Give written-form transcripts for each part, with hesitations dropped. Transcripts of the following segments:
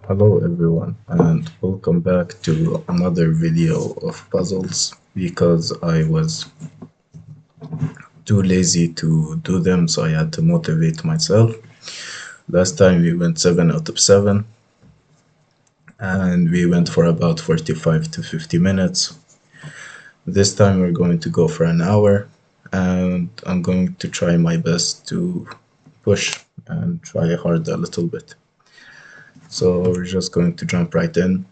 Hello everyone and welcome back to another video of puzzles because I was too lazy to do them, so I had to motivate myself. Last time we went 7 out of 7 and we went for about 45 to 50 minutes. This time we're going to go for an hour and I'm going to try my best to push and try hard a little bit. So we're just going to jump right in.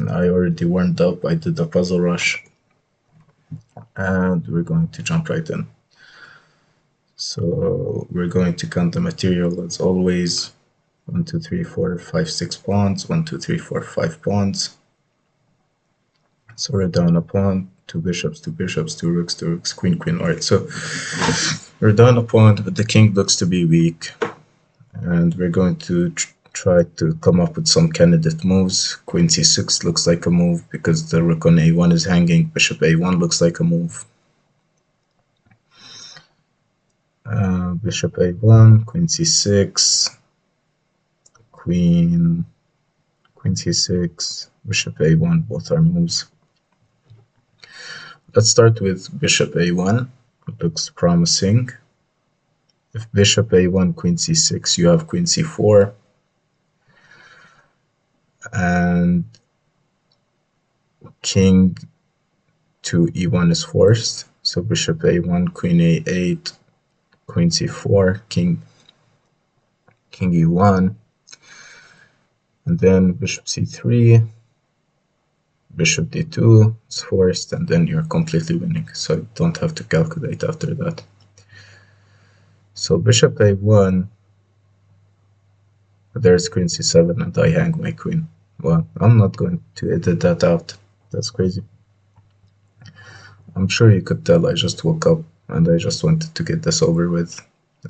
I already warmed up, I did a puzzle rush, and we're going to jump right in. So we're going to count the material as always. 1, 2, 3, 4, 5, 6 pawns. 1, 2, 3, 4, 5 pawns. So we're down a pawn, 2 bishops, 2 bishops, 2 rooks, 2 rooks, queen, queen. Alright, so we're down a pawn, but the king looks to be weak. And we're going to try to come up with some candidate moves. Queen c6 looks like a move because the rook on a1 is hanging. Bishop a1 looks like a move. Bishop a1, queen c6, queen c6, bishop a1, both are moves. Let's start with bishop a1. It looks promising. If bishop a1, queen c6, you have queen c4, and king to e1 is forced. So bishop a1, queen a8, queen c4, king e1, and then bishop c3, bishop d2 is forced, and then you're completely winning, so you don't have to calculate after that. So bishop a1, there's queen c7, and I hang my queen. Well, I'm not going to edit that out. That's crazy. I'm sure you could tell I just woke up and I just wanted to get this over with.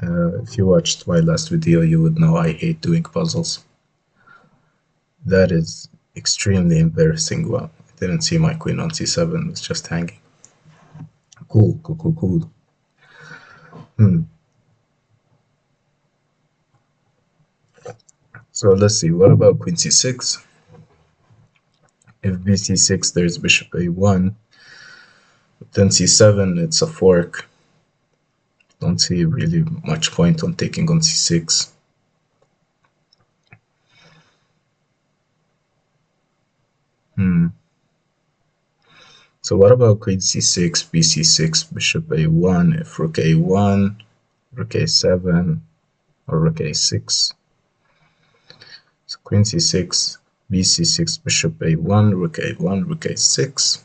If you watched my last video, you would know I hate doing puzzles. That is extremely embarrassing. Well, I didn't see my queen on c7, it's just hanging. Cool. So let's see, what about queen c6? If bc6, there's bishop a1. Then c7, it's a fork. Don't see really much point on taking on c6. So what about queen c6, bc6, bishop a1, if rook a1, rook a7, or rook a6? So queen c6, bc6, bishop a1, rook a1, rook a6.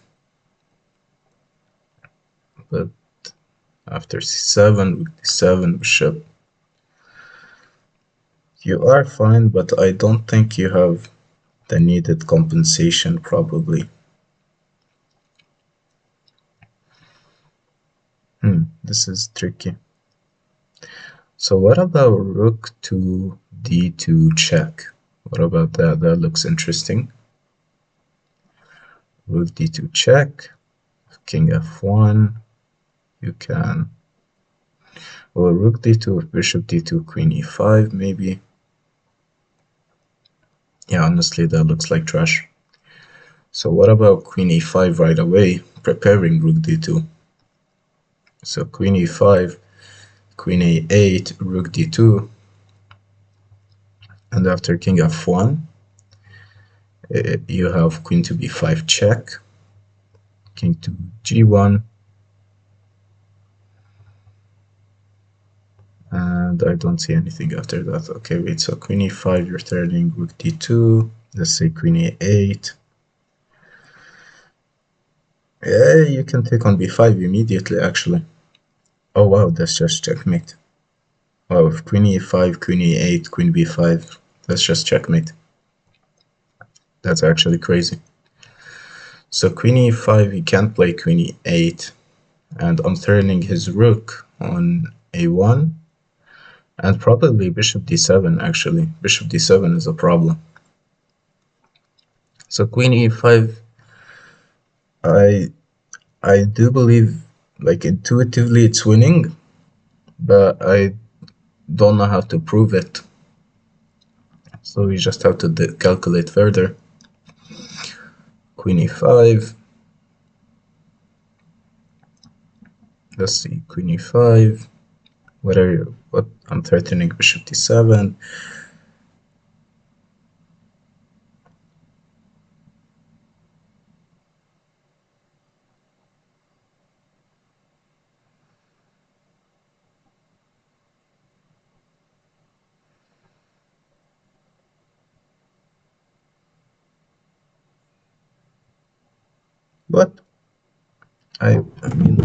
But after c7, rook d7, bishop, you are fine, but I don't think you have the needed compensation probably. This is tricky. So what about rook to d2 check? What about that? That looks interesting. Rook d2 check, king f1, you can, or rook d2, bishop d2, queen e5 maybe. Yeah, honestly, that looks like trash. So what about queen e5 right away, preparing rook d2? So queen e5, queen a8, rook d2, and after king f1, you have queen to b5 check, king to g1, and I don't see anything after that. Okay, wait, so queen e5, you're threatening rook d2, let's say queen a8. Yeah, you can take on b5 immediately, actually. Oh wow, that's just checkmate. Wow, if queen e5, queen e8, queen b5, that's just checkmate. That's actually crazy. So queen e5, he can't play queen e8, and I'm threatening his rook on a1, and probably bishop d7, actually. Bishop d7 is a problem. So queen e5, I do believe, like, intuitively it's winning, but I don't know how to prove it. So we just have to calculate further. Queen e5. Let's see, Queen e5. What I'm threatening bishop d7. But I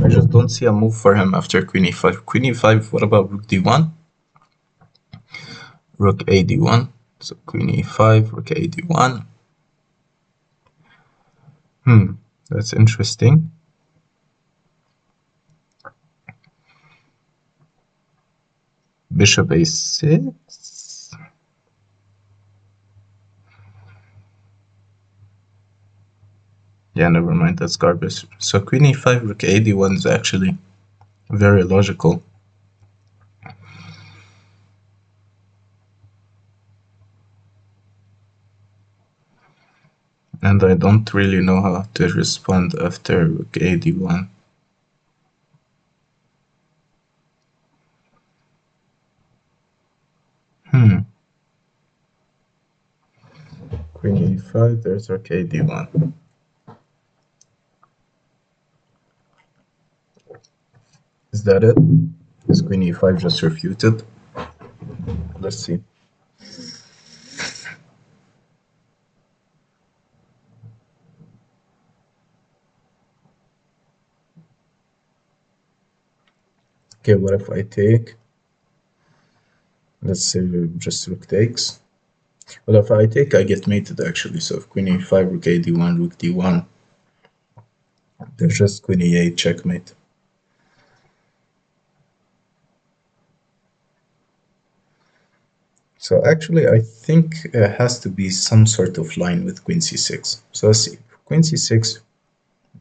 just don't see a move for him after Queen e5. Queen e5, what about Rook d1? Rook a d1. So Queen e5, Rook a d1. That's interesting. Bishop a6. Yeah, never mind, that's garbage. So Queen e5, Rook a d1 is actually very logical. And I don't really know how to respond after Rook a d1. Queen e5, there's Rook a d1. Is that it? Is Queen e5 just refuted? Let's see. Okay, what if I take? Let's say just Rook takes. Well, if I take, I get mated actually. So if Queen e5, Rook a d1, Rook d1, there's just Queen e8 checkmate. So actually, I think it has to be some sort of line with Queen c6. So let's see. Queen c6,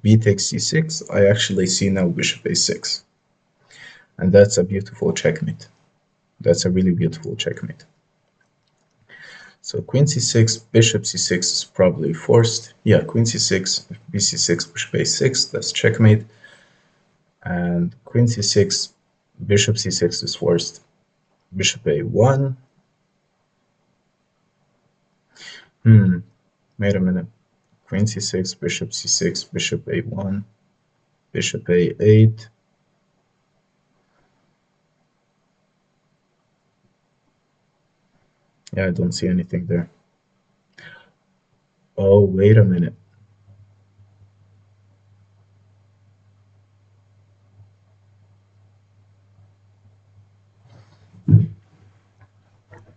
b takes c6. I actually see now Bishop a6. And that's a beautiful checkmate. That's a really beautiful checkmate. So Queen c6, Bishop c6 is probably forced. Yeah, Queen c6, bc6, Bishop a6, that's checkmate. And Queen c6, Bishop c6 is forced. Bishop a1. Wait a minute. Queen c6, Bishop c6, Bishop a1, Bishop a8. Yeah, I don't see anything there. Oh, wait a minute.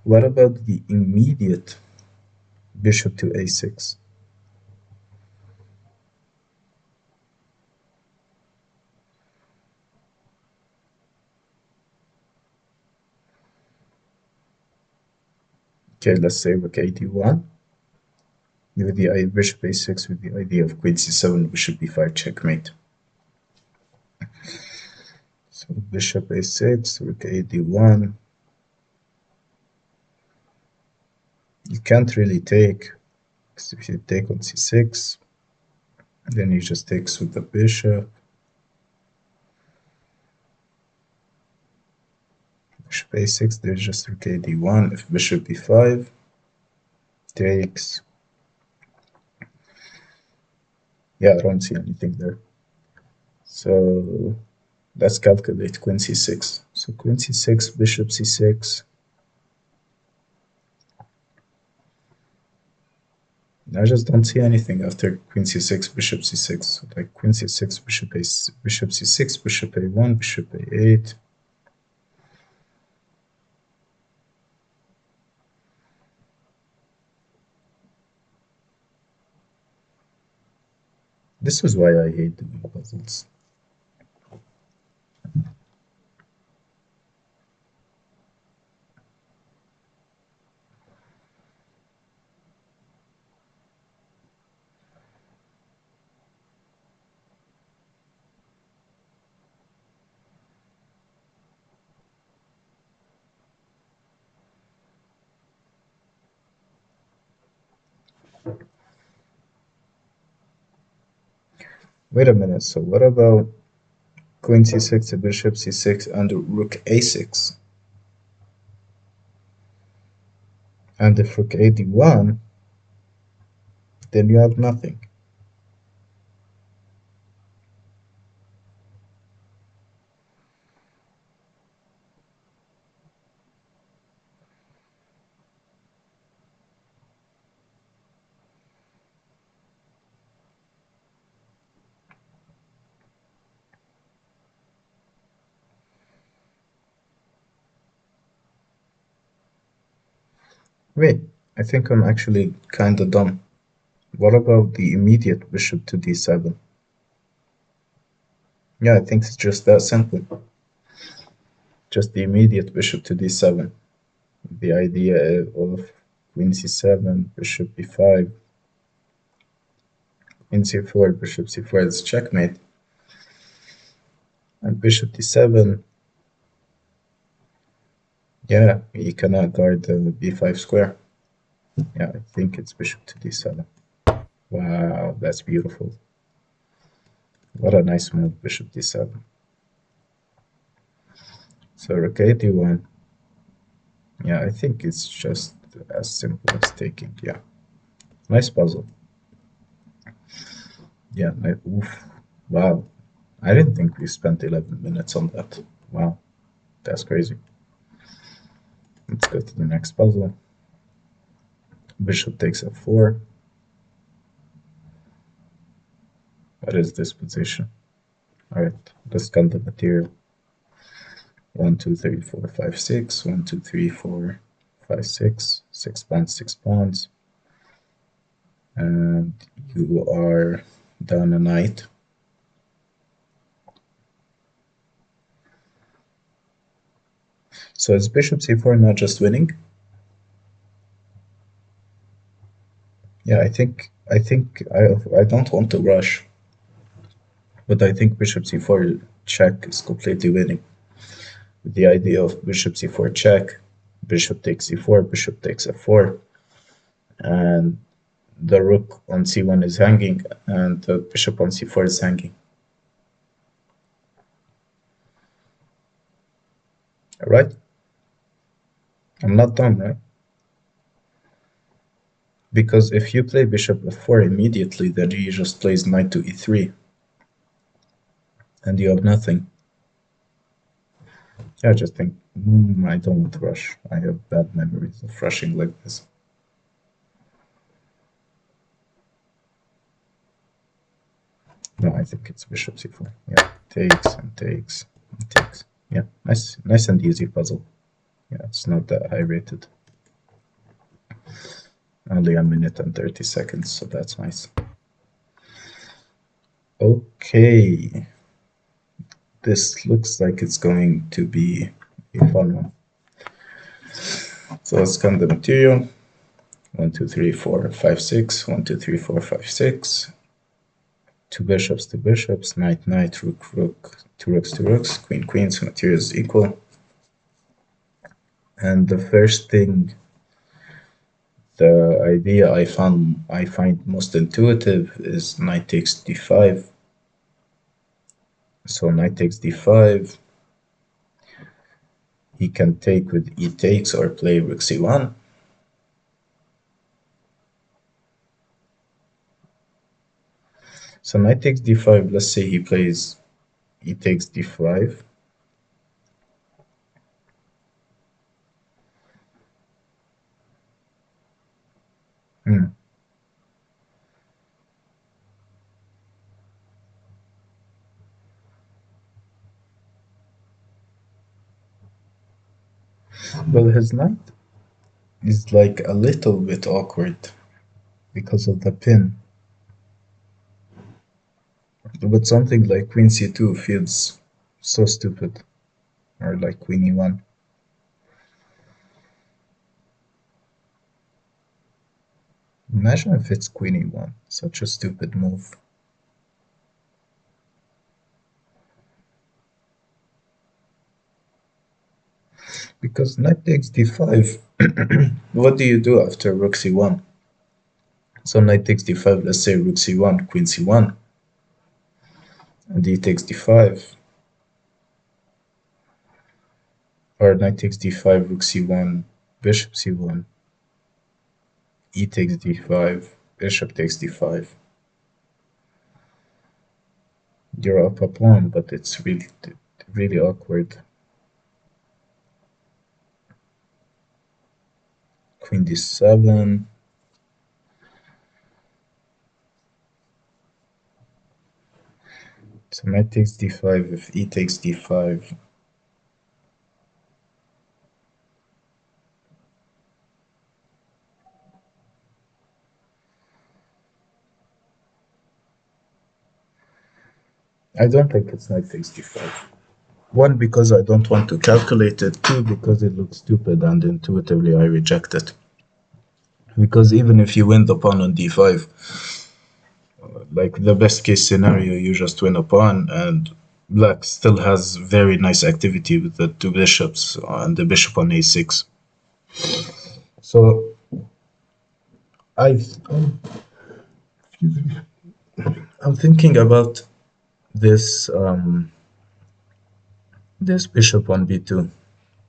What about the immediate Bishop to a6? Okay, let's say Rook a d1. With the Bishop a6 with the idea of Queen c7, Bishop b5 checkmate. So Bishop a6, Rook a d1. You can't really take, because if you take on c6, then he just takes with the bishop. Bishop a6, there's just Rook a d1. If Bishop b5 takes, yeah, I don't see anything there. So let's calculate Queen c6. So Queen c6, Bishop c6. I just don't see anything after Queen c6, Bishop c6. So like Queen c6, Bishop Bishop c6, Bishop a1, Bishop a8. This is why I hate doing puzzles. Wait a minute, so what about queen c6 to bishop c6 and rook a6? And if rook a d1, then you have nothing. Wait, I think I'm actually kinda dumb. What about the immediate bishop to d7? Yeah, I think it's just that simple. Just the immediate bishop to d7. The idea of queen c7, bishop b5, queen c4, bishop c4 is checkmate. And bishop d7, yeah, you cannot guard the b5 square. Yeah, I think it's bishop to d7. Wow, that's beautiful. What a nice move, bishop d7. So rook a d1. Yeah, I think it's just as simple as taking. Yeah, nice puzzle. Yeah, oof. Wow. I didn't think we spent 11 minutes on that. Wow, that's crazy. Let's go to the next puzzle. Bishop takes f4. What is this position? Alright, let's count the material. 1, 2, 3, 4, 5, 6. 1, 2, 3, 4, 5, 6. 6 pawns, 6 pawns. And you are down a knight. So is bishop c4 not just winning? Yeah, I don't want to rush, but I think bishop c4 check is completely winning. The idea of bishop c4 check, bishop takes c4, bishop takes f4, and the rook on c1 is hanging, and the bishop on c4 is hanging. Right? I'm not dumb, right? Because if you play bishop f4 immediately, then he just plays knight to e3, and you have nothing. Yeah, I just think, I don't want to rush. I have bad memories of rushing like this. No, I think it's bishop c4. Yeah, takes and takes and takes. Yeah, nice and easy puzzle. Yeah, it's not that high rated. Only a minute and 30 seconds, so that's nice. Okay, this looks like it's going to be a fun one. So let's scan the material. 1, 2, 3, 4, 5, 6. 1, 2, 3, 4, 5, 6. Two bishops, knight, knight, rook, rook, two rooks, queen, queen, so material is equal. And the first thing, the idea I find most intuitive is knight takes d5. So knight takes d5. He can take with e takes or play rook c1. So knight takes d5, let's say he plays e takes d5. Well, his knight is like a little bit awkward because of the pin. But something like queen c2 feels so stupid. Or like queen e1. Imagine if it's queen e1. Such a stupid move. Because knight takes d5. What do you do after rook c1? So knight takes d5, let's say rook c1, queen c1, and d takes d5, or knight takes d5, rook c1, bishop c1, e takes d5, bishop takes d5. You're up a pawn, but it's really awkward. Queen d7. So knight takes d5, if e takes d5. I don't think it's knight takes d5. One, because I don't want to calculate it. Two, because it looks stupid and intuitively I reject it. Because even if you win the pawn on d5, like the best case scenario, you just win a pawn, and black still has very nice activity with the two bishops and the bishop on a6. So excuse me. I'm thinking about this this bishop on b2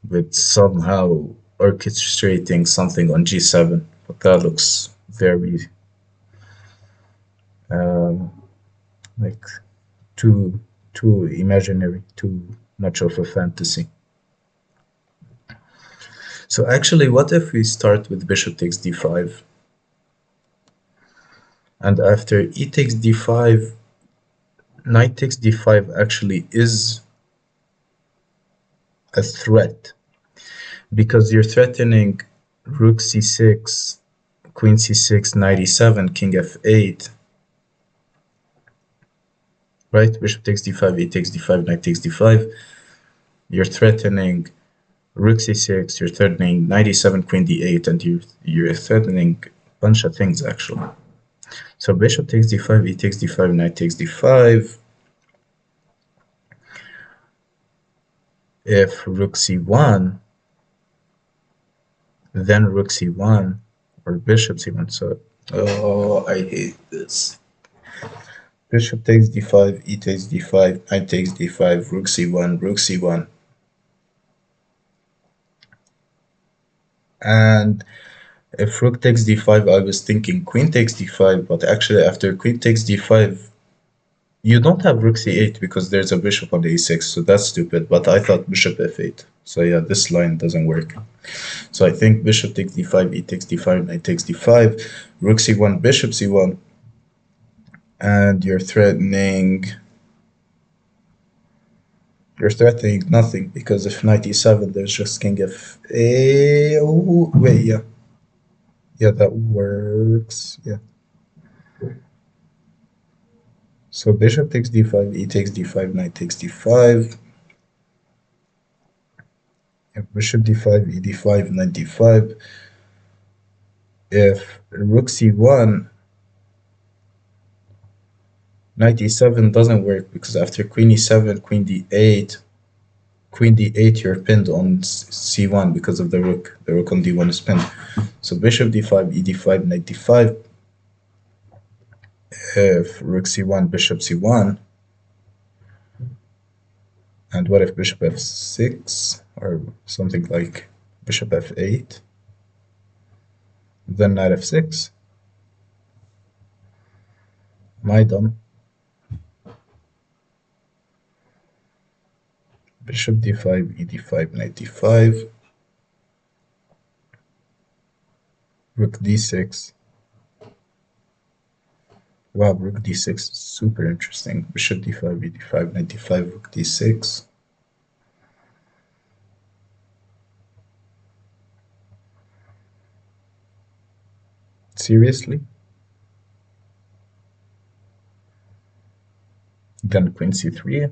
with somehow orchestrating something on g7, but that looks very like too imaginary, too much of a fantasy. So actually, what if we start with bishop takes d5, and after e takes d5, knight takes d5 actually is a threat, because you're threatening rook c6, queen c6, knight e7, king f8, right? Bishop takes d5, e takes d5, knight takes d5. You're threatening rook c6, you're threatening knight e7, queen d8, and you're threatening a bunch of things actually. So bishop takes d5, e takes d5, knight takes d5. If rook c1, then rook c1, or bishop c1. So, oh, I hate this. Bishop takes d5, e takes d5, knight takes d5, rook c1, rook c1. And if rook takes d5, I was thinking queen takes d5, but actually after queen takes d5, you don't have rook c8 because there's a bishop on the a6, so that's stupid, but I thought bishop f8. So yeah, this line doesn't work. So I think bishop takes d5, e takes d5, knight takes d5, rook c1, bishop c1, and you're threatening nothing, because if knight e7, there's just king f8. Oh, wait, yeah. Yeah, that works, yeah. So bishop takes d5, e takes d5, knight takes d5. If bishop d5, e d5, knight d5. If rook c1, knight e7 doesn't work, because after queen e7, queen d8, you're pinned on c1 because of the rook. The rook on d1 is pinned. So bishop d5, e d5, knight d5. If rook c1, bishop c1. And what if bishop f6, or something like bishop f8? Then knight f6. Am I dumb? Bishop d5, e d5, knight d5. Rook d6. Wow, rook d6 is super interesting. Bishop d5, e d5, knight d5, rook d6. Seriously? Then queen c3.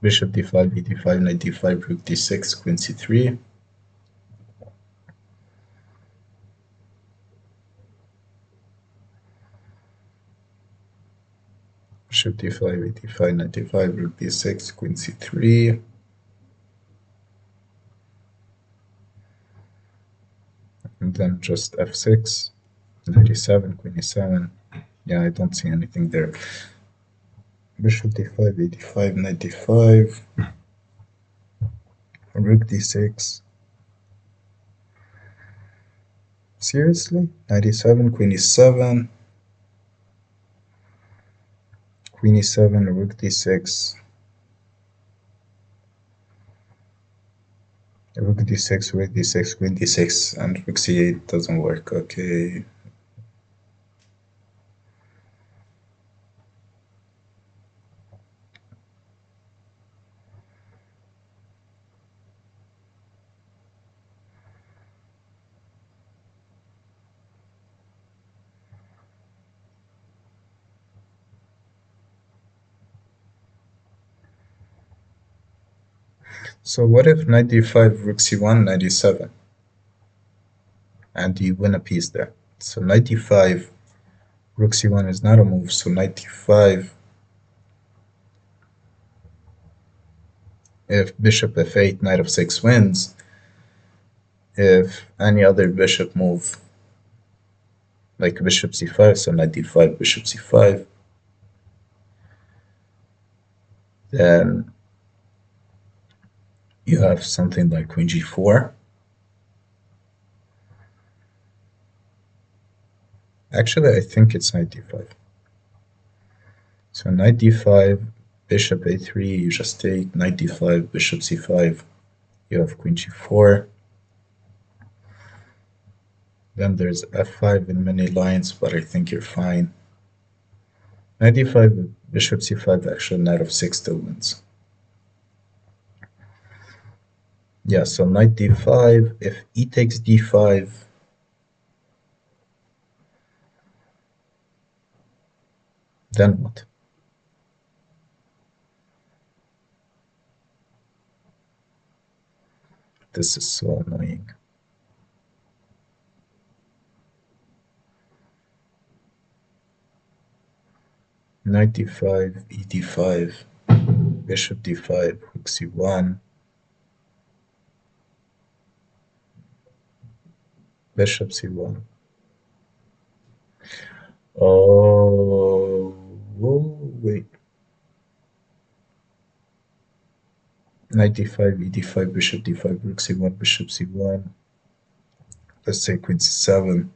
Bishop d5, e d5, knight d5, rook d6, queen c3. Bishop d5, e d5, knight d5, rook d6, queen c3. and then just f6, 97, queen e7. Yeah, I don't see anything there. Bishop d5, 85, 95, rook d6. Seriously? 97, queen e7, queen e7, rook d6, rook d6, rook d6, queen d6, and rook c8 doesn't work. Okay. So what if knight d5, rook c1, knight e7, and you win a piece there? So knight d5, rook c1 is not a move, so knight d5, if bishop f8, knight f6 wins, if any other bishop move, like bishop c5, so knight d5, bishop c5, then you have something like queen g4. Actually, I think it's knight d5. So knight d5, bishop a3, you just take knight d5, bishop c5, you have queen g4. Then there's f5 in many lines, but I think you're fine. Knight d5, bishop c5, actually knight f6 still wins. Yeah, so knight d5, if e takes d5, then what? This is so annoying. Knight d5, e d5, bishop d5, rook c1, bishop c1. Oh, wait. Knight d5, e d5, bishop d5, rook c1, bishop c1. Let's say queen c7.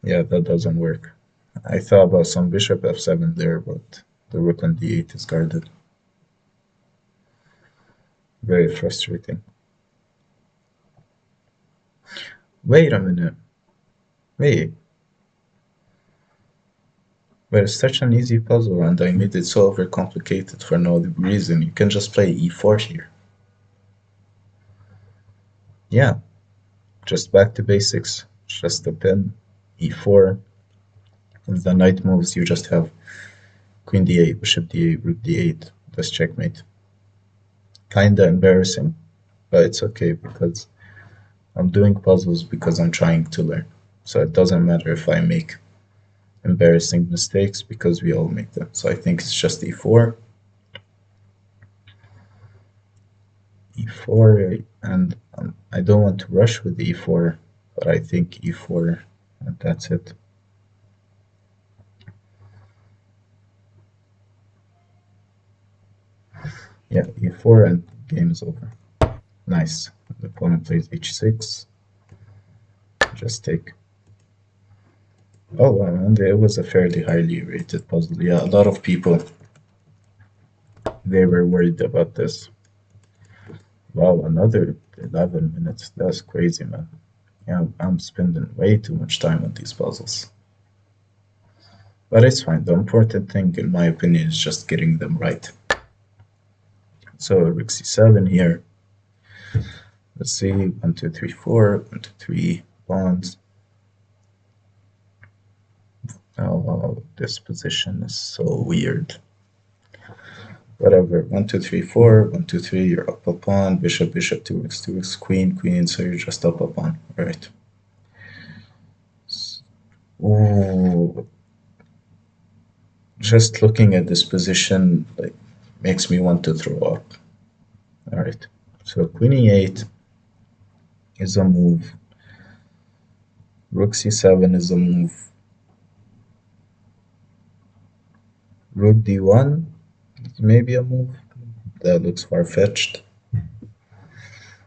Yeah, that doesn't work. I thought about some bishop f7 there, but the rook on d8 is guarded. Very frustrating. Wait a minute. Wait. But it's such an easy puzzle, and I made it so overcomplicated for no reason. You can just play e4 here. Yeah, just back to basics. Just a pin, e4. If the knight moves, you just have queen d8, bishop d8, rook d8. That's checkmate. Kinda embarrassing, but it's okay because I'm doing puzzles because I'm trying to learn. So it doesn't matter if I make embarrassing mistakes because we all make them. So I think it's just e4. e4, and I don't want to rush with e4, but I think e4, and that's it. Yeah, e4 and game is over. Nice. The opponent plays h6. Just take. Oh, and it was a fairly highly rated puzzle. Yeah, a lot of people, they were worried about this. Wow, another 11 minutes. That's crazy, man. Yeah, I'm spending way too much time on these puzzles. But it's fine. The important thing, in my opinion, is just getting them right. So rook c7 here. Let's see, 1, 2, 3, 4, 1, 2, 3 pawns. Oh, this position is so weird. Whatever, 1, 2, 3, 4, 1, 2, 3, you're up a pawn, bishop, bishop, 2x, queen, queen, so you're just up a pawn, right? Ooh. Just looking at this position like makes me want to throw up. All right, so queen e8, is a move. Rook c7 is a move. Rook d1 may be a move. That looks far-fetched.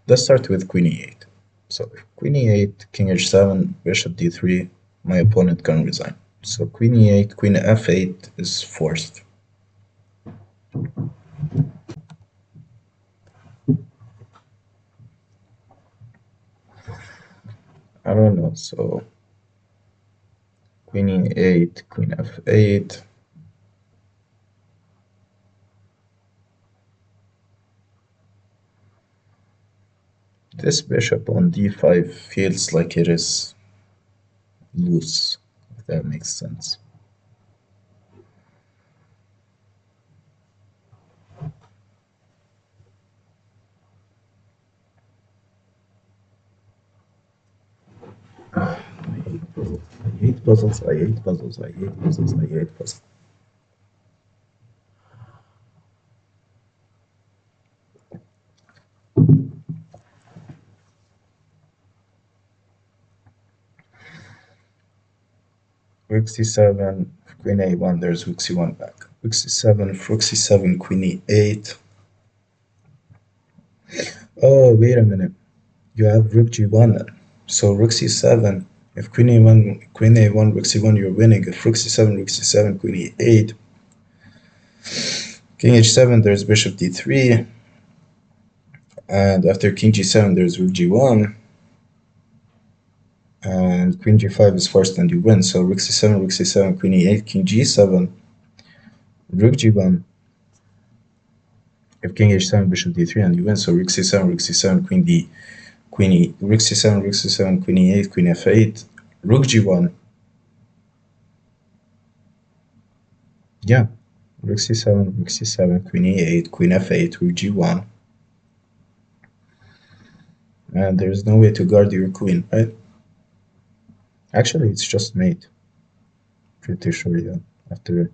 Let's start with queen e8. So if queen e8, king h7, bishop d3, my opponent can resign. So queen e8, queen f8 is forced. I don't know, so queen e8, queen f8. This bishop on d5 feels like it is loose, if that makes sense. I hate puzzles, I hate puzzles, I hate puzzles, I hate puzzles. Rook c7, queen a1, there's rook c1 back. Rook c7, rook c7, queen e8. Oh, wait a minute. You have rook g1. So rook c7. If queen a1, rook c1, you're winning. If rook c7, queen e8. King h7, there's bishop d3. And after king g7, there's rook g1. And queen g5 is forced and you win. So rook c7, queen e8, king g7, rook g1. If king h7, bishop d3, and you win. So rook c7, queen d, queen e, rook c7, queen e8, queen f8, rook g1. Yeah, rook c7, queen e8, queen f8, rook g1. And there's no way to guard your queen, right? Actually, it's just mate. Pretty sure, yeah. After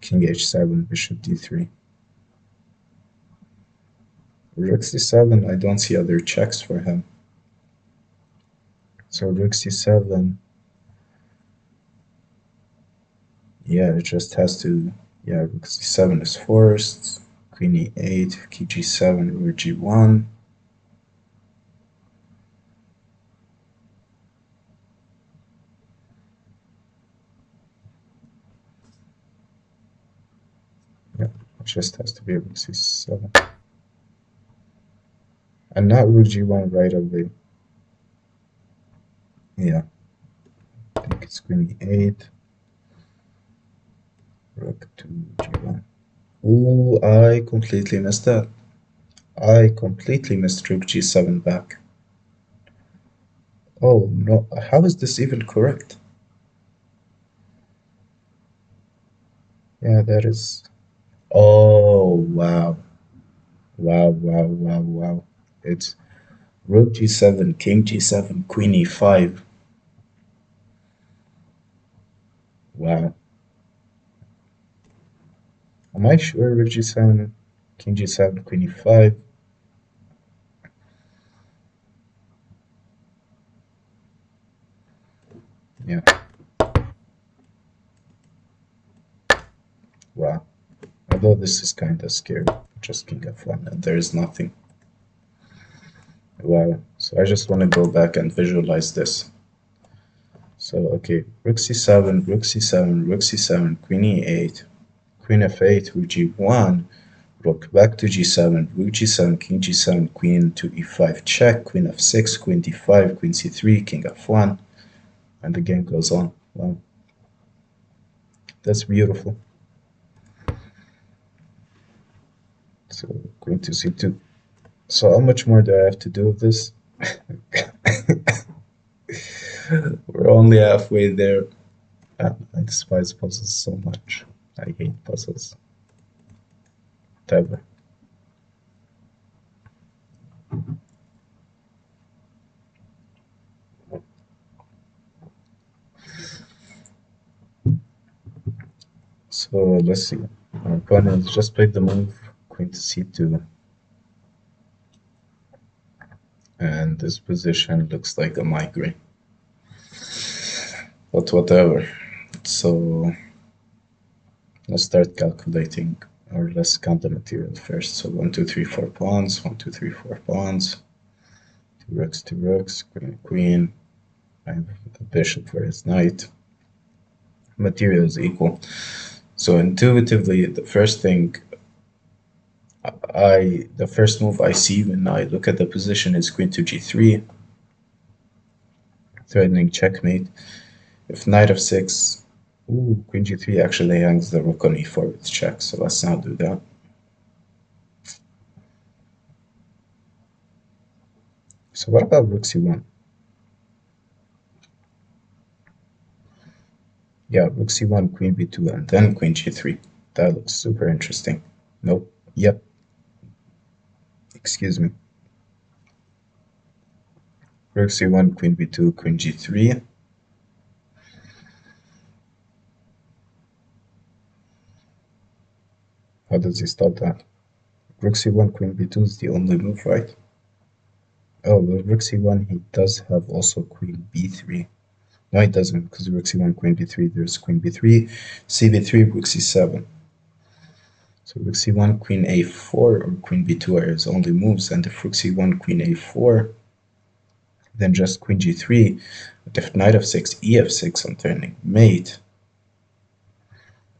king h7, bishop d3. Rook c7, I don't see other checks for him. So rook c7, yeah, it just has to, yeah, rook c7 is forced, queen e8, king g7, rook g1. Yeah, it just has to be rook c7. And not rook g1 right away. Yeah, I think it's queen e8, rook to g1. Ooh, I completely missed that. I completely missed rook g7 back. Oh no, how is this even correct? Yeah, that is. Oh, wow. Wow. It's rook g7, king g7, queen e5. Wow. Am I sure rook g7, king g7, queen e5? Yeah. Wow. Although this is kind of scary. Just king f1 and there is nothing. Wow. So I just want to go back and visualize this. So, okay, rook c7, rook c7, rook c7, queen e8, queen f8, rook g1, rook back to g7, rook g7, king g7, queen to e5 check, queen f6, queen d5, queen c3, king f1, and the game goes on. Wow, that's beautiful. So queen to c2. So how much more do I have to do of this? We're only halfway there. I despise puzzles so much. I hate puzzles. Whatever. So let's see. Our opponent just played the move queen to c2. and this position looks like a migraine. But whatever. So let's start calculating, or let's count the material first. So 1, 2, 3, 4 pawns, 1, 2, 3, 4 pawns, 2 rooks, queen, queen. I have the bishop for his knight. Material is equal. So intuitively, the first move I see when I look at the position is queen to g3, threatening checkmate. If knight f6, ooh, queen g3 actually hangs the rook on e4 with check, so let's not do that. So what about rook c1? Yeah, rook c1, queen b2, and then queen g3. That looks super interesting. Nope. Yep. Excuse me. Rook c1, queen b2, queen g3. How does he stop that? Rook c1, queen b2 is the only move, right? Oh, with rook c1, he does have also queen b3. No, he doesn't, because rook c1, queen b3, there's queen b3, cb3, rook c7. So rook c1, queen a4, or queen b2 are his only moves, and if rook c1, queen a4, then just queen g3. But if knight f6, ef6, I'm turning mate.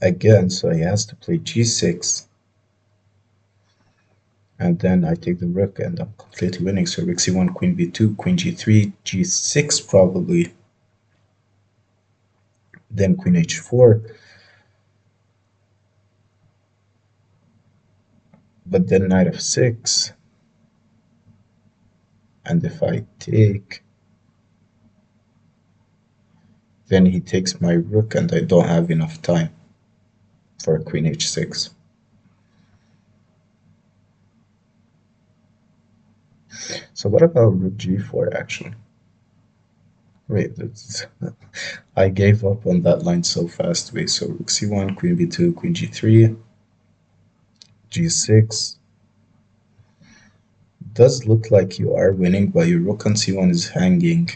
Again, so he has to play g6. And then I take the rook, and I'm completely winning. So rook c1, queen b2, queen g3, g6 probably. Then queen h4. But then knight f6. And if I take, then he takes my rook, and I don't have enough time for queen h6. So what about rook g4 actually? Wait, I gave up on that line so fast. Wait, so rook c1, queen b2, queen g3, g6. Does look like you are winning, but your rook on c1 is hanging.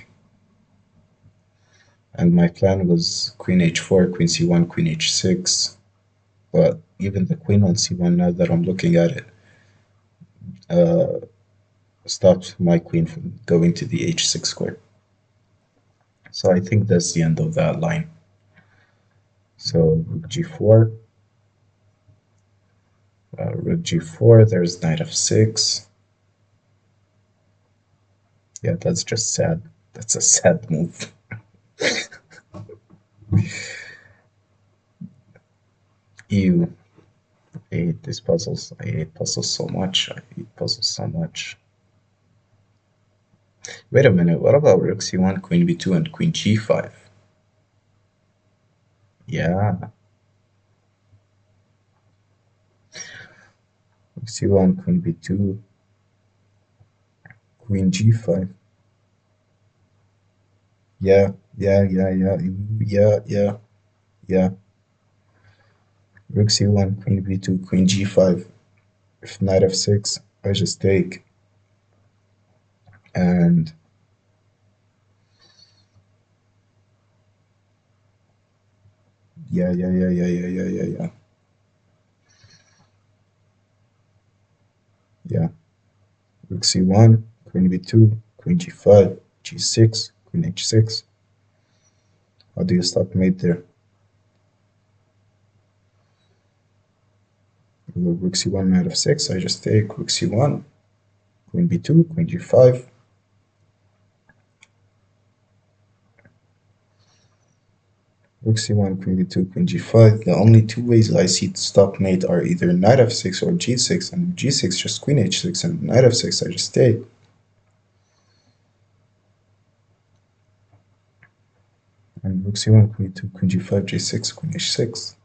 And my plan was queen h4, queen c1, queen h6. But even the queen on c1, now that I'm looking at it, stops my queen from going to the h6 square. So I think that's the end of that line. So rook g4, rook g4, there's knight f6. Yeah, that's just sad. That's a sad move. Ew. I hate these puzzles. I hate puzzles so much. I hate puzzles so much. Wait a minute, what about rook c1, queen b2, and queen g5? Yeah, rook c1, queen b2, queen g5. Yeah, yeah. Rook c1, queen b2, queen g5. If knight f6, I just take. And yeah. Yeah. Rook c1, queen b2, queen g5, g6, queen h6. How do you stop mate there? Rook c1, knight f6, I just take rook c1, queen b2, queen g5. Rook c1, queen b2, queen g5. The only two ways I see to stop mate are either knight f6 or g6, and g6 just queen h6, and knight f6 I just take. And rook c1, queen b2, queen g5, g6, queen h6.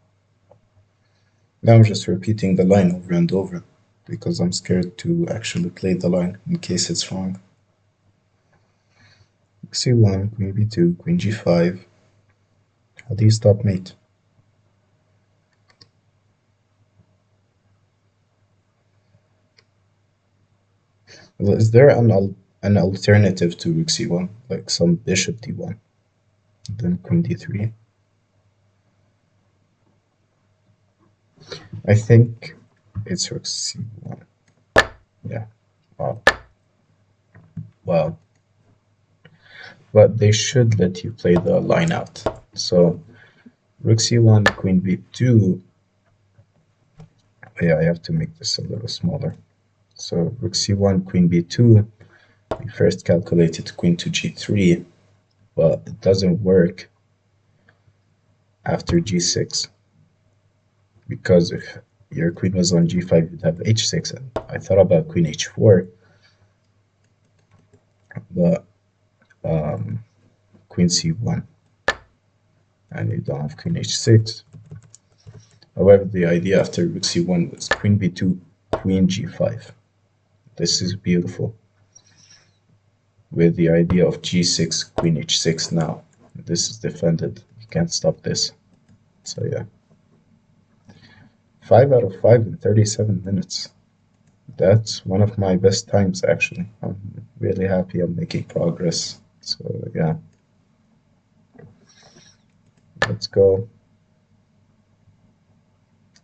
Now I'm just repeating the line over and over because I'm scared to actually play the line in case it's wrong. Rook c1, queen b2, queen g5. How do you stop mate? Is there an an alternative to rook c1, like some bishop d1, then queen d3. I think it's rook c1. Yeah. Wow. Wow. But they should let you play the line out. So rook c1, queen b2. Yeah, I have to make this a little smaller. So rook c1, queen b2. We first calculated queen to g3, but it doesn't work after g6, because if your queen was on g5, you'd have h6, and I thought about queen h4, but queen c1, and you don't have queen h6. However, the idea after rook c1 was queen b2, queen g5. This is beautiful, with the idea of g6, queen h6 now. This is defended. You can't stop this. So yeah. 5 out of 5 in 37 minutes. That's one of my best times, actually. I'm really happy I'm making progress. So yeah. Let's go.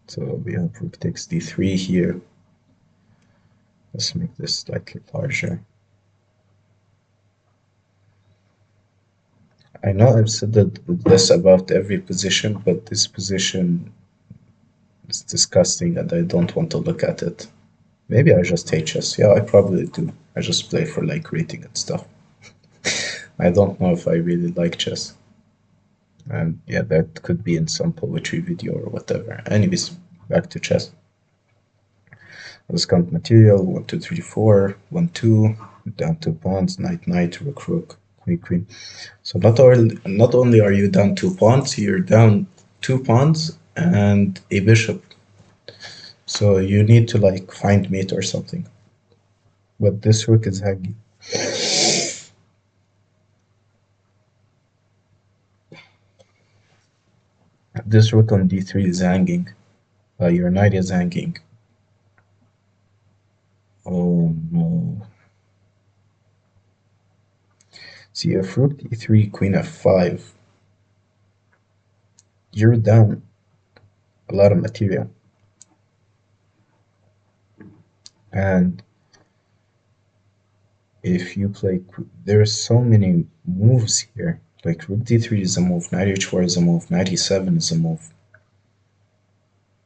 So we have rook takes d3 here. Let's make this slightly larger. I know I've said this about every position, but this position is disgusting and I don't want to look at it. Maybe I just hate chess. Yeah, I probably do. I just play for like rating and stuff. I don't know if I really like chess. And yeah, that could be in some poetry video or whatever. Anyways, back to chess. Let's count material. 1, 2, 3, 4. 1, 2. Down 2 pawns. Knight, knight. Rook, rook. Queen, queen. So not only are you down 2 pawns, you're down 2 pawns and a bishop. So you need to like find mate or something. But this rook is hanging. This rook on d3 is hanging. Your knight is hanging. Oh no. See, if rook d3, queen f5, you're down a lot of material. And if you play, there's so many moves here. Like rook d3 is a move, knight h4 is a move, knight e7 is a move.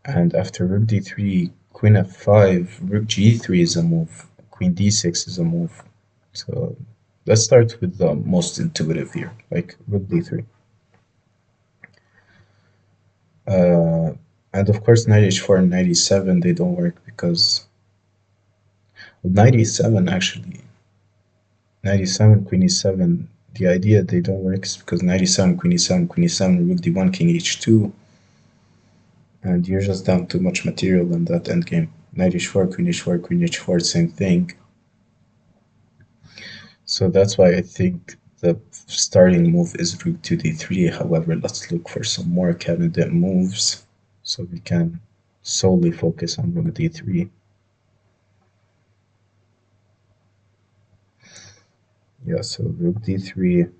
And after rook d3, queen f5, rook g3 is a move, queen d6 is a move. So let's start with the most intuitive here, like rook d3. And of course, knight h4 and knight e7, they don't work because knight e7 actually, knight e7, queen e7, the idea they don't work is because knight e7, queen e7, queen e7, rook d1, king h2, and you're just down too much material in that endgame. Knight h4, queen h4, queen h4, same thing. So that's why I think the starting move is rook to d3. However, let's look for some more candidate moves so we can solely focus on rook d3. Yeah, so rook d3.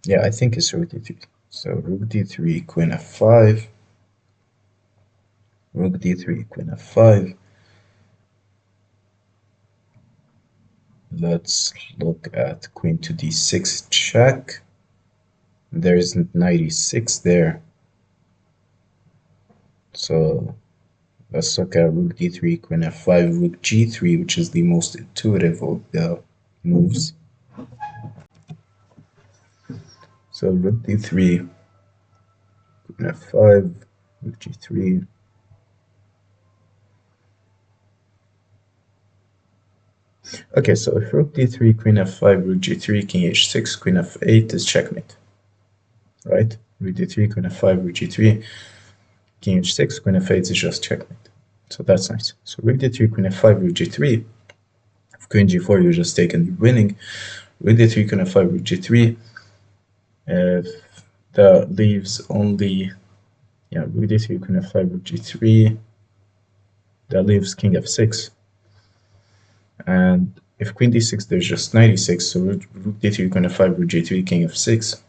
Yeah, I think it's rook d3. So rook d3, queen f5. Rook d3, queen f5. Let's look at queen to d6 check. There isn't knight e6 there. So let's look at rook d3, queen f5, rook g3, which is the most intuitive of the moves. So rook d3, queen f5, rook g3. Okay, so if rook d3, queen f5, rook g3, king h6, queen f8 is checkmate, right? Rook d3, queen f5, rook g3, king h6, queen f8 is just checkmate. So that's nice. So rook d3, queen f5, rook g3. If queen g4, you're just taking, you're winning. Rook d3, queen f5, rook g3. If that leaves only Yeah, rook d3, queen f5, rook g3. That leaves king f6. And if queen d6, there's just knight e6, so rook d3, queen f5, rook g3, king f6.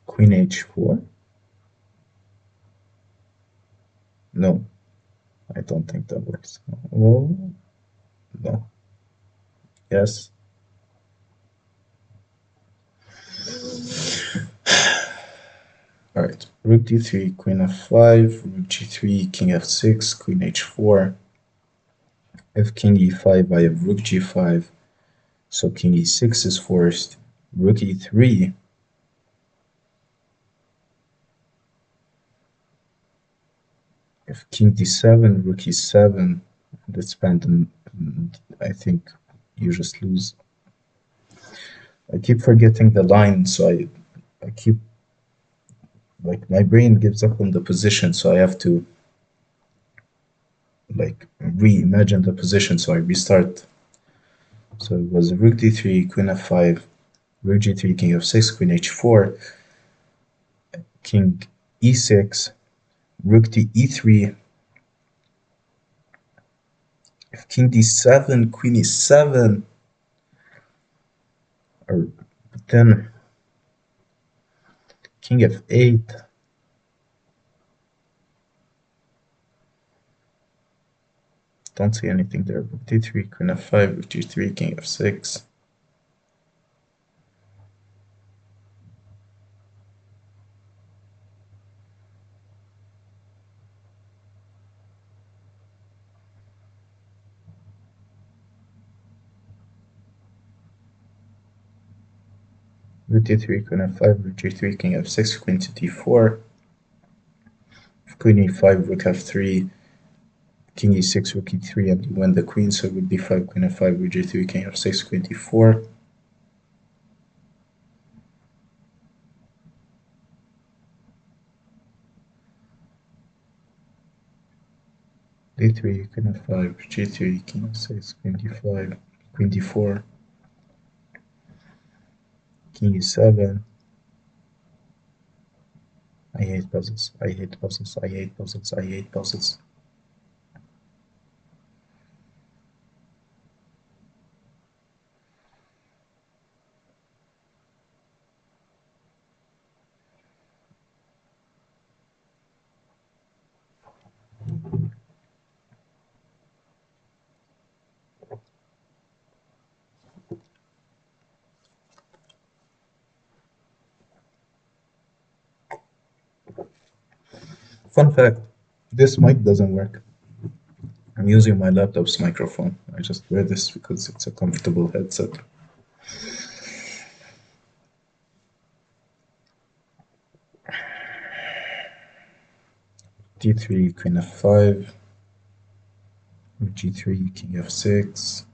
Queen h4. No, I don't think that works. Oh, no. Yes. All right. Rook d3, queen f5, rook g3, king f6, queen h4. If king e5, I have rook g5, so king e6 is forced. Rook e3. If king d7, rook e7, that's banned, I think you just lose. I keep forgetting the line, so I keep, like, my brain gives up on the position, so I have to, like, reimagine the position, so I restart. So it was rook d3, queen f5, rook g3, king f6, queen h4, king e6, rook to e3. If king d7, queen e7, or then king f8. Don't see anything there. Rook d3, queen f5, rook g3, king f6. Rook d3, queen f5, rook g3, king f6, queen to d4. If queen e5, rook f3, king e6, rook e3, and you win the queen, so rook d5, queen f5, rook g3, king f6, queen d4. d3, queen f5, g3, king f6, queen d5, queen d4, king e7. I hate puzzles. I hate puzzles. I hate puzzles. I hate puzzles. Fun fact, this mic doesn't work. I'm using my laptop's microphone. I just wear this because it's a comfortable headset. d3, queen f5, g3, king f6,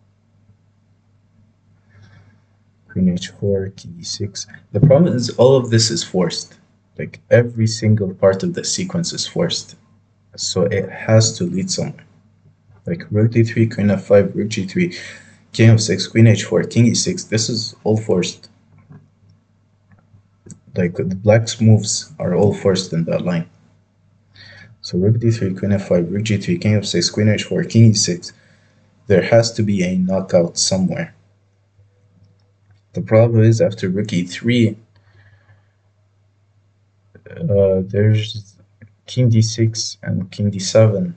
queen h4, king e6. The problem is all of this is forced. Like every single part of the sequence is forced. So it has to lead somewhere. Like rook d3, queen f5, rook g3, king f6, queen h4, king e6. This is all forced. Like the black's moves are all forced in that line. So rook d3, queen f5, rook g3, king f6, queen h4, king e6. There has to be a knockout somewhere. The problem is after rook e3, there's king d6 and king d7.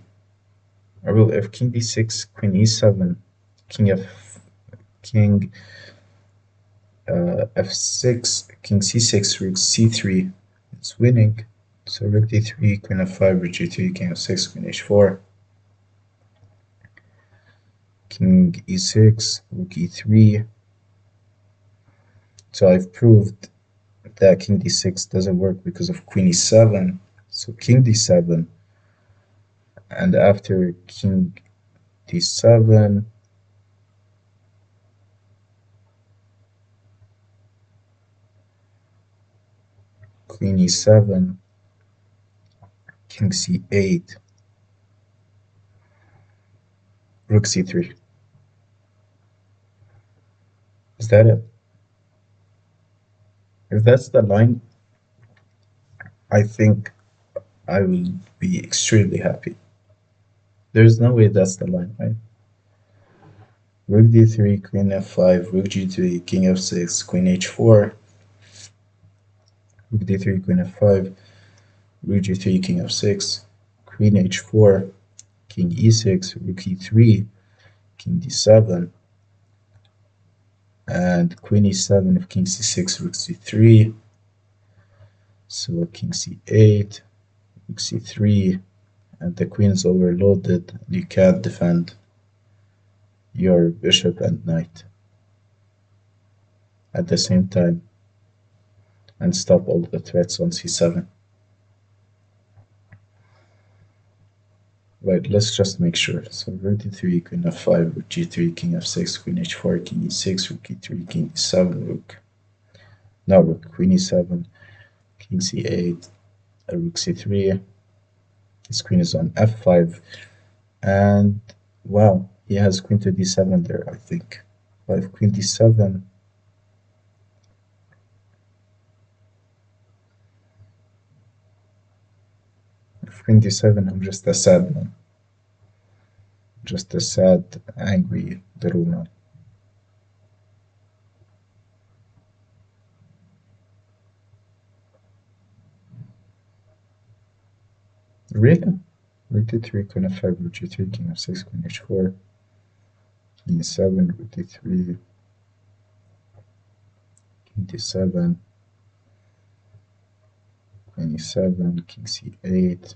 I will if king d6, queen e7, king king f6, king c6, rook c3. It's winning. So rook d3, queen f5, rook g3, king f6, queen h4, king e6, rook e3. So I've proved that king d6 doesn't work because of queen e7. So king d7, and after king d7, queen e7, king c8, Rook c3. Is that it? If that's the line, I think I will be extremely happy. There's no way that's the line, right? Rook d3, queen f5, rook g3, king f6, queen h4, rook d3, queen f5, rook g3, king f6, queen h4, king e6, rook e3, king d7, and queen e7 if king c6, rook c3, so king c8, rook c3, and the queen is overloaded, and you can't defend your bishop and knight at the same time and stop all the threats on c7. Right, let's just make sure. So rook d3, queen f5, rook g3, king f6, queen h4, king e6, rook e3, king e7, rook, queen e7, king c8, rook c3. His queen is on f5, and wow, he has queen to d7 there, I think. But if queen d7, I'm just a sad man. Just a sad, angry little man. Really? Rook d3, queen f5, rook g3, king f6, queen h4, king e7, rook d3, king d7, queen e7, king c8.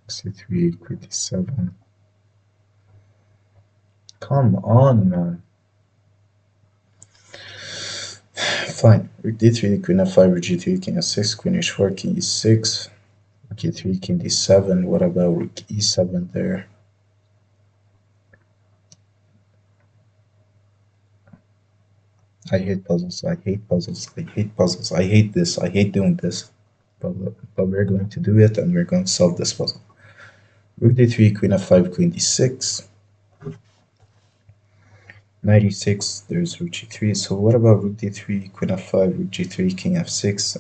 c3, queen d7. Come on, man. Fine. Rook d3, queen f5, rook g3, king f6, queen h4, king e6, rook e3, king d7. What about rook e7 there? I hate puzzles. I hate puzzles. I hate puzzles. I hate this. I hate doing this. But we're going to do it, and we're going to solve this puzzle. Rook d3, queen f5, queen d6. Knight e6, there's rook g3. So what about rook d3, queen f5, rook g3, king f6,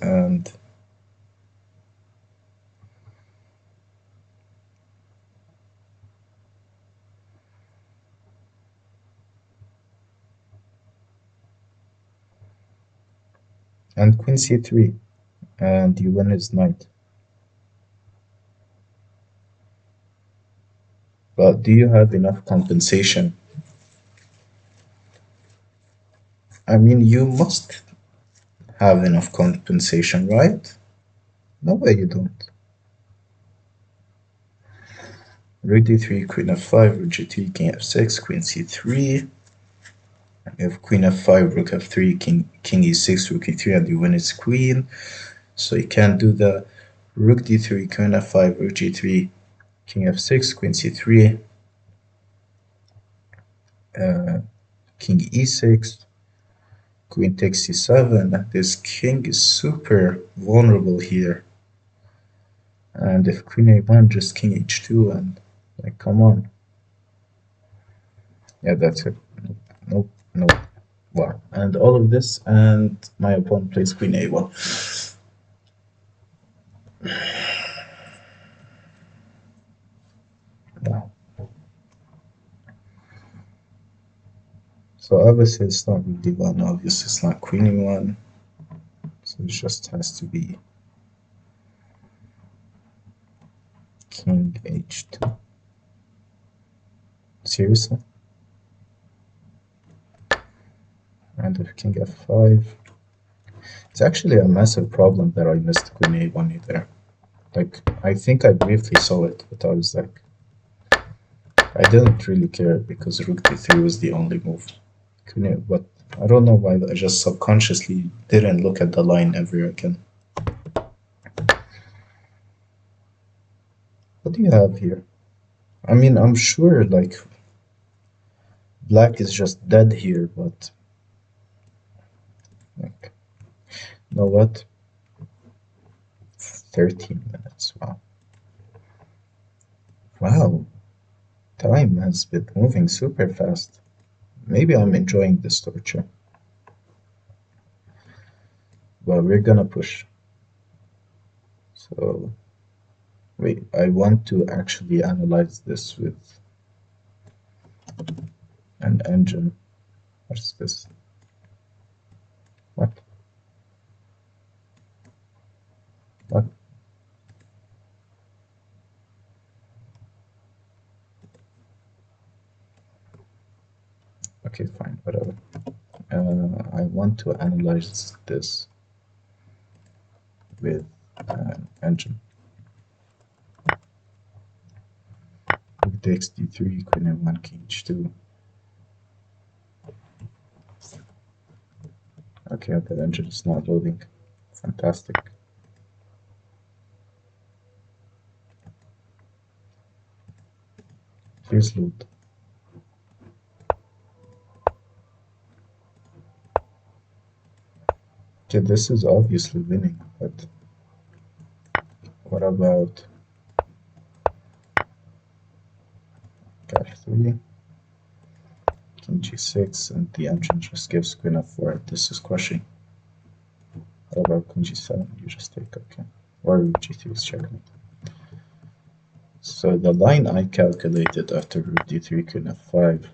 and queen c3, and you win his knight. But do you have enough compensation? I mean, you must have enough compensation, right? No way you don't. Rook d3, queen f5, rook g3, king f6, queen c3. If queen f5, rook f3, king e6, rook e3, and you win his queen. So you can't do the rook d3, queen f5, rook g3, king f6, queen c3, king e6, queen takes c7. This king is super vulnerable here. And if queen a1, just king h2, and like, come on. Yeah, that's it. Nope, nope. Wow. And all of this, and my opponent plays queen a1. Wow. So obviously it's not rook d1, obviously it's not queen e1. So it just has to be king h2. Seriously? And if king f5. It's actually a massive problem that I missed queen a1 there. Like, I think I briefly saw it, but I was like, I didn't really care because rook d3 was the only move. But I don't know why I just subconsciously didn't look at the line ever again. What do you have here? I mean, I'm sure, like, black is just dead here, but like, you know what? 13 minutes. Wow. Wow. Time has been moving super fast. Maybe I'm enjoying this torture. But we're gonna push. So wait, I want to actually analyze this with an engine. What's this? What? What? Okay, fine, whatever. I want to analyze this with an engine. Rook takes d3, queen f1, king h2. Okay, the engine is not loading. Fantastic. Please load. Okay, this is obviously winning, but what about f3, king g6, and the engine just gives queen f4. This is crushing. What about queen g7? You just take, okay. Or g3 is checkmate. So the line I calculated after rook d3, queen f5,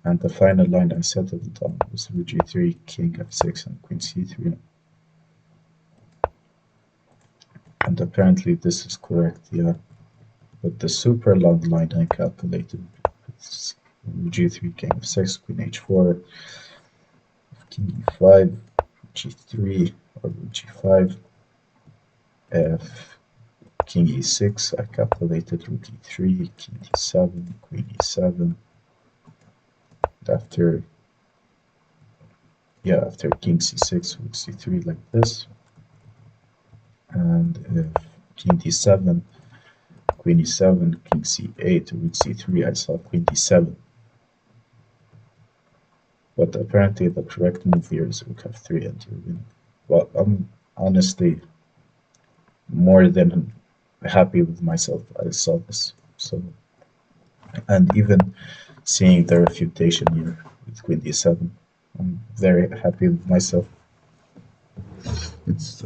and the final line I set at the top was rook g3, king f6, and queen c3. And apparently this is correct, yeah. But the super long line I calculated is g3, king f6, queen h4, king e5, g3, or g5, f, king e6. I calculated rook e3, king d7, queen e7. After king c6, rook c3 like this. And if king d7, queen e7, king c8, rook c3, I saw queen d7. But apparently the correct move here is rook f3 and you're winning. Well, I'm honestly more than happy with myself. I saw this. So, and even seeing the refutation here with queen d7, I'm very happy with myself. It's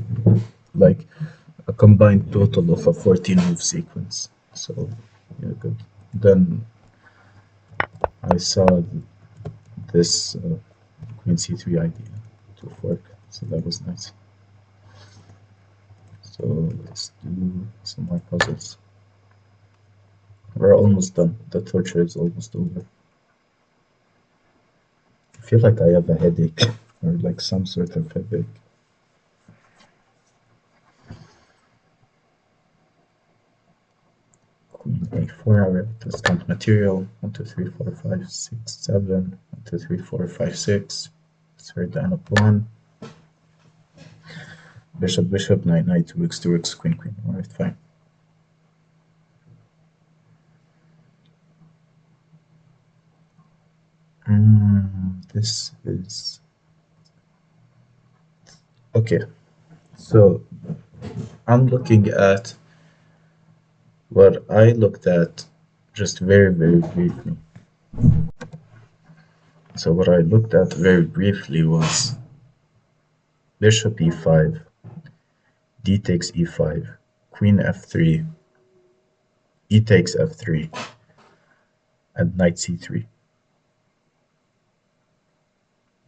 like a combined total of a 14 move sequence. So, yeah, good. Then I saw this queen c3 idea to fork, so that was nice. So let's do some more puzzles. We're almost done. The torture is almost over. I feel like I have a headache or like some sort of headache. Queen a4, we have discount material. 1, 2, 3, 4, 5, 6, 7. 1, 2, 3, 4, 5, 6. Third down a pawn. Bishop, bishop, knight, knight, rooks, to rooks, queen, queen. Alright, fine. This is okay. So I'm looking at what I looked at just very, very briefly. So what I looked at very briefly was bishop e5, d takes e5, queen f3, e takes f3, and knight c3.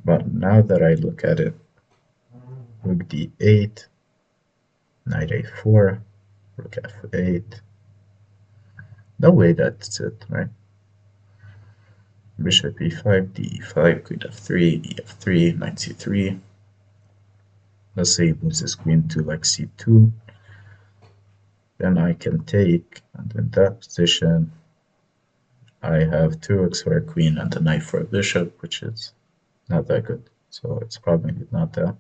But now that I look at it, rook d8, knight a4, rook f8. No way that's it, right? Bishop e5, d5, queen f3, ef3, knight c3. Let's say he moves his queen to like c2. Then I can take, and in that position, I have 2 rooks for a queen and a knight for a bishop, which is not that good. So it's probably not that.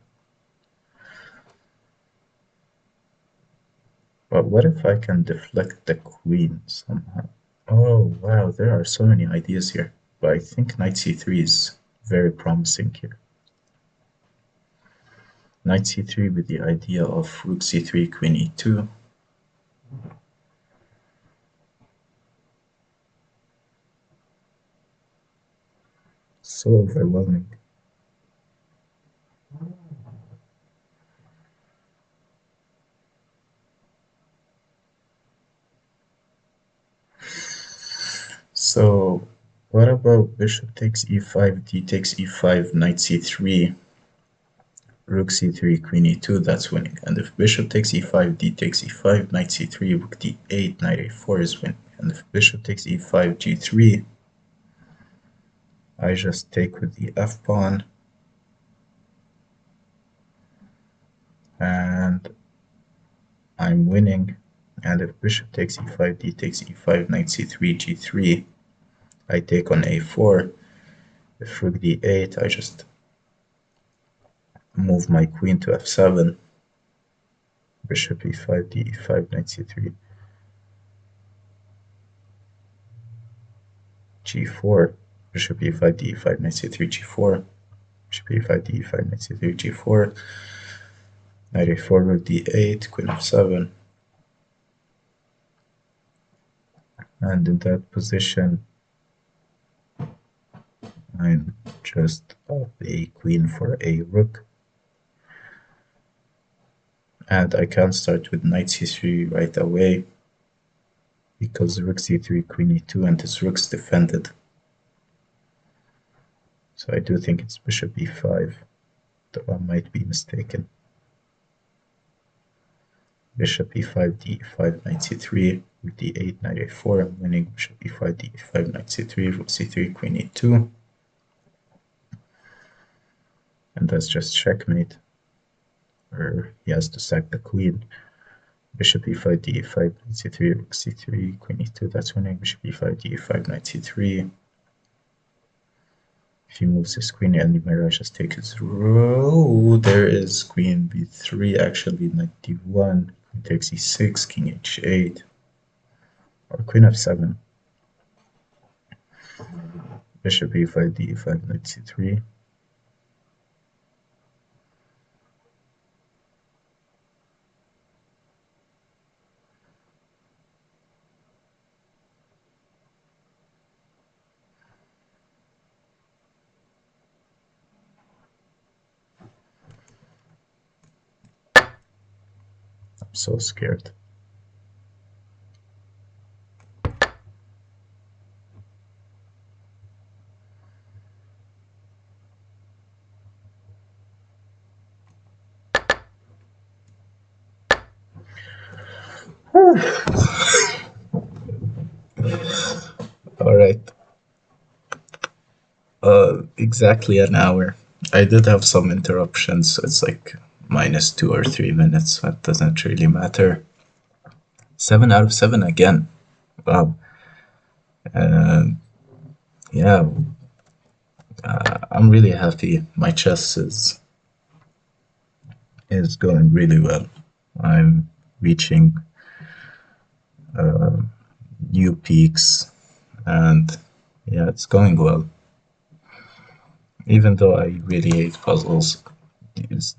But what if I can deflect the queen somehow? Oh, wow, there are so many ideas here. But I think knight c3 is very promising here. Knight c3 with the idea of rook c3, queen e2. So overwhelming. So what about bishop takes e5, d takes e5, knight c3, rook c3, queen e2? That's winning. And if bishop takes e5, d takes e5, knight c3, rook d8, knight a4 is winning. And if bishop takes e5, g3, I just take with the f pawn, and I'm winning. And if bishop takes e5, d takes e5, knight c3, g3, I take on a4. If rook d8, I just move my queen to f7. Bishop e5, d e5, knight c3, g4. Bishop e5, d e5, knight c3, g4. Bishop e5, d e5, knight c3, g4. Knight a4, rook d8, queen f7. And in that position, I'm just up a queen for a rook. And I can't start with knight c3 right away because rook c3, queen e2, and this rook's defended. So I do think it's bishop e5, though I might be mistaken. Bishop e5, d5, knight c3, rook d8, knight a4. I'm winning. Bishop e5, d5, knight c3, rook c3, queen e2. And that's just checkmate. Or he has to sack the queen. Bishop e5, d5, knight c3, rook c3, queen e2. That's winning. Bishop e5, d5, knight c3. If he moves his queen anywhere, I just take his row. There is queen b3, actually, knight d1. Queen takes e6, king h8. Or queen f7. Bishop e5, d5, knight c3. I'm so scared. All right. Exactly an hour. I did have some interruptions, so it's like minus 2 or 3 minutes. That doesn't really matter. 7 out of 7 again. Wow. Yeah, I'm really happy. My chess is going really well. I'm reaching new peaks, and yeah, it's going well. Even though I really hate puzzles,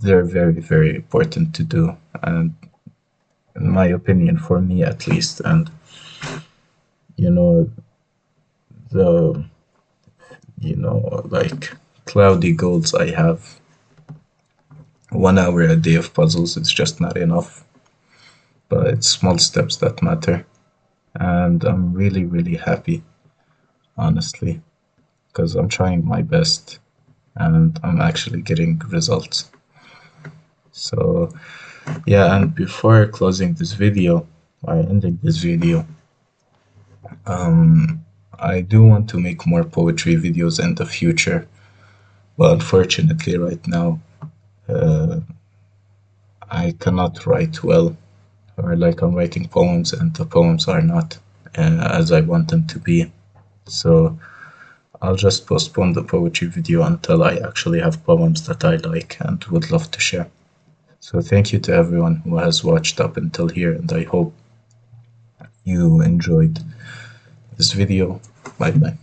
they're very, very important to do, and in my opinion, for me at least, and you know, the like cloudy goals I have, 1 hour a day of puzzles is just not enough, but it's small steps that matter, and I'm really, really happy, honestly, because I'm trying my best and I'm actually getting results. So yeah, and before closing this video or ending this video, I do want to make more poetry videos in the future, but unfortunately right now I cannot write well, or like I'm writing poems and the poems are not as I want them to be. So I'll just postpone the poetry video until I actually have poems that I like and would love to share. So thank you to everyone who has watched up until here, and I hope you enjoyed this video. Bye bye.